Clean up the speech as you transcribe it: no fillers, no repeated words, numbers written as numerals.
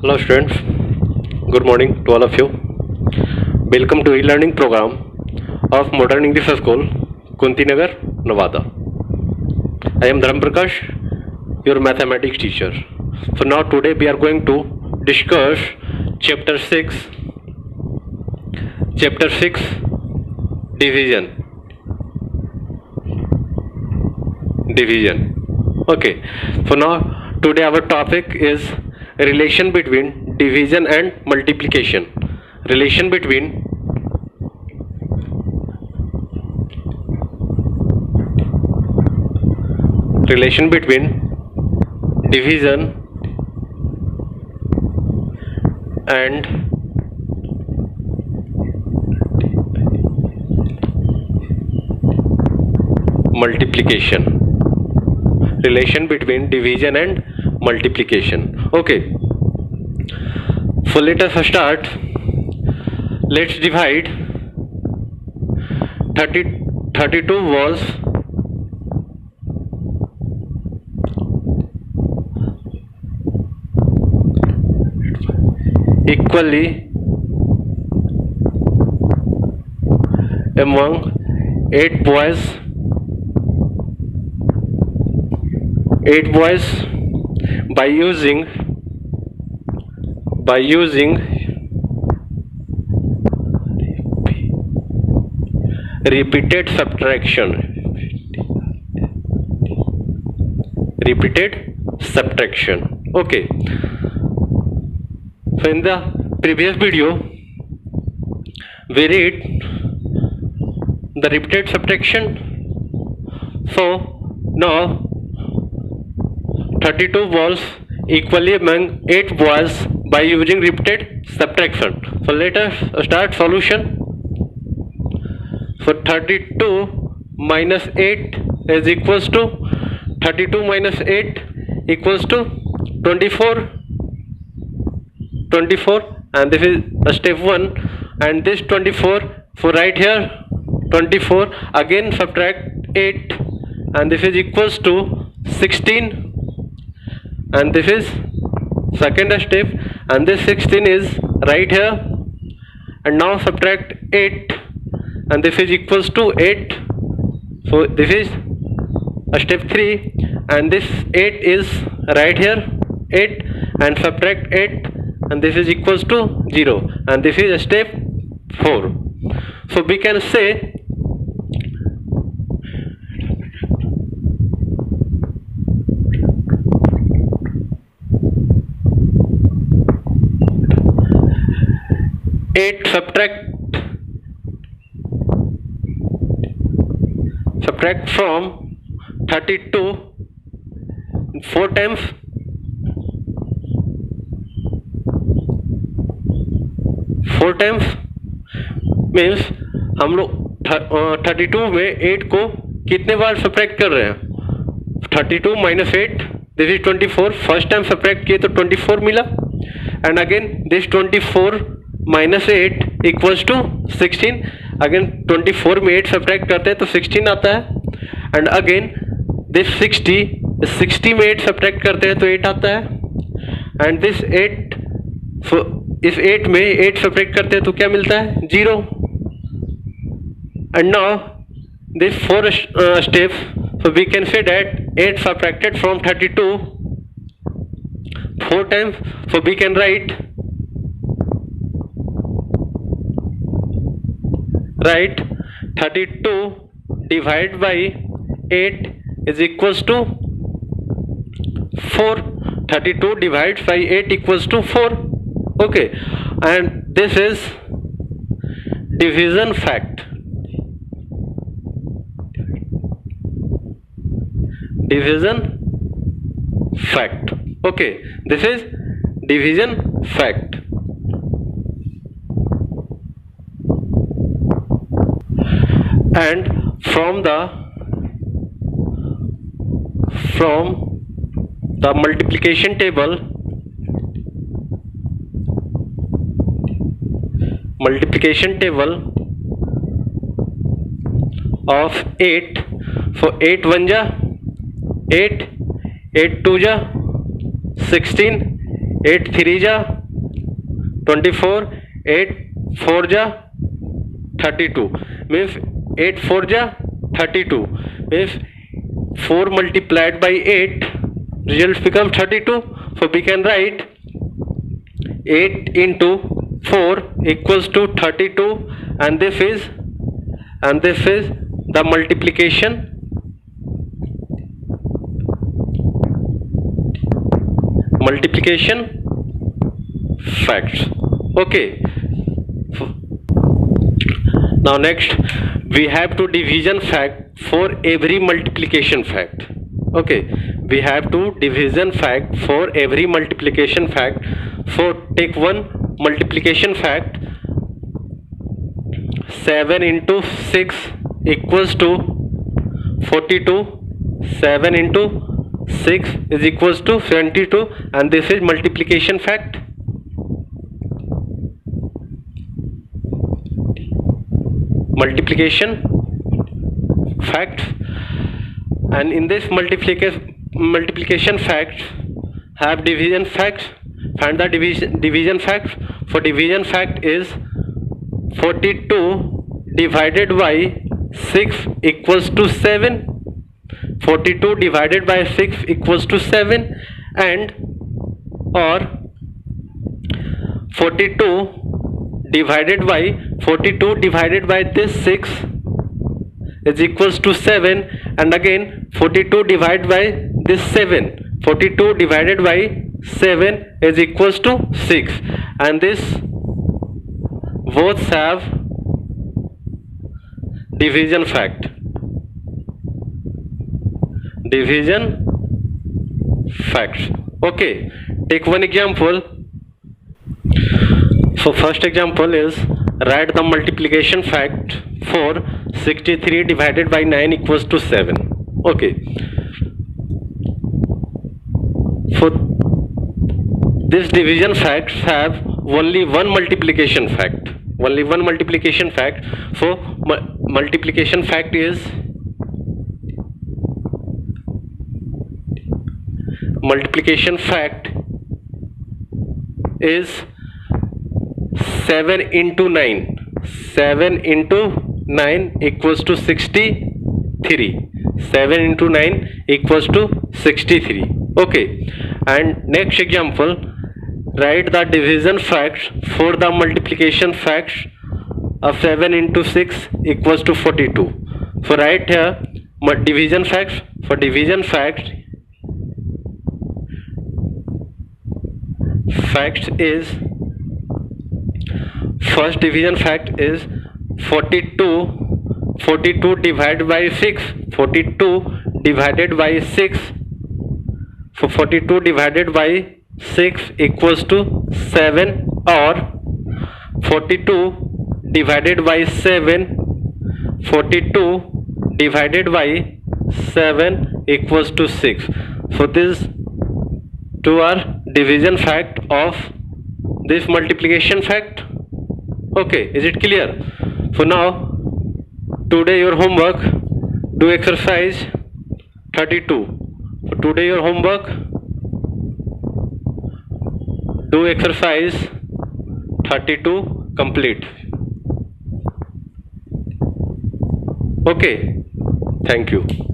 Hello students, good morning to all of you. Welcome to e-learning program of Modern English School, Kuntinagar, Nevada. I am Dharam Prakash, your mathematics teacher. So now today we are going to discuss chapter 6, division. Okay, so now today our topic is relation between division and multiplication. Relation between division and multiplication. Relation between division and multiplication. Okay, so let us start. Let's divide 32 walls equally among 8 boys by using repeated subtraction. Okay, so in the previous video we read the repeated subtraction. So now 32 balls equally among 8 boys by using repeated subtraction. So let us start solution. So 32 minus 8 is equals to 32 minus 8 equals to 24, and this is step 1, and this 24, so right here 24, again subtract 8, and this is equals to 16, and this is second step, and this 16 is right here, and now subtract 8, and this is equals to 8, so this is step 3, and this 8 is right here 8, and subtract 8, and this is equals to 0, and this is step 4. So we can say 8 subtract from 32 4 times, means हम लोग 32 में 8 को कितने बार subtract कर रहे हैं? 32 minus 8, this is 24, first time subtract किए तो 24 मिला, and again this 24 minus 8 equals to 16, again 24 में 8 सब्ट्रैक्ट करते हैं तो 16 आता है, एंड अगेन दिस 60 में 8 सब्ट्रैक्ट करते हैं तो 8 आता है, एंड दिस 8, इस 8 में 8 सब्ट्रैक्ट करते हैं तो क्या मिलता है? 0, and now this 4 steps, so we can say that 8 subtracted from 32 4 times, so we can write 32 divided by 8 is equals to 4. 32 divided by 8 equals to 4. Okay, and this is division fact. Okay, this is division fact. And from the multiplication table, of 8, so 8 1 ja 8, 8 2 ja 16, 8 3 जा 24, 8 4 जा 32, means 8 4 जा 32, means 4 multiplied by 8, result becomes 32. So we can write 8 into 4 equals to 32, and this is the multiplication facts. Okay, now next we have to division fact for every multiplication fact. Okay, we have to division fact for every multiplication fact. So take one multiplication fact. 7 into 6 equals to 42. 7 into 6 is equals to 72, and this is multiplication fact. And in this multiplication fact have division facts. Find the division fact. For division fact is 42 divided by 6 equals to 7. 42 divided by 6 equals to 7, and or 42 divided by this 6 is equals to 7, and again 42 divided by this 7. 42 divided by 7 is equals to 6, and this both have division fact. Okay, take one example. So first example is write the multiplication fact for 63 divided by 9 equals to 7. Okay, so this division facts have only one multiplication fact. So multiplication fact is 7 into 9. 7 into 9 equals to 63. 7 into 9 equals to 63. Okay, and next example, write the division facts for the multiplication facts of 7 into 6 equals to 42. So write here division facts. For division facts is first division fact is 42 divided by 6. 42 divided by 6. So 42 divided by 6 equals to 7, or 42 divided by 7. 42 divided by 7 equals to 6. So these two are division fact of this multiplication fact. Okay, is it clear? So now today your homework, do exercise 32. So today your homework, do exercise 32 complete. Okay, thank you.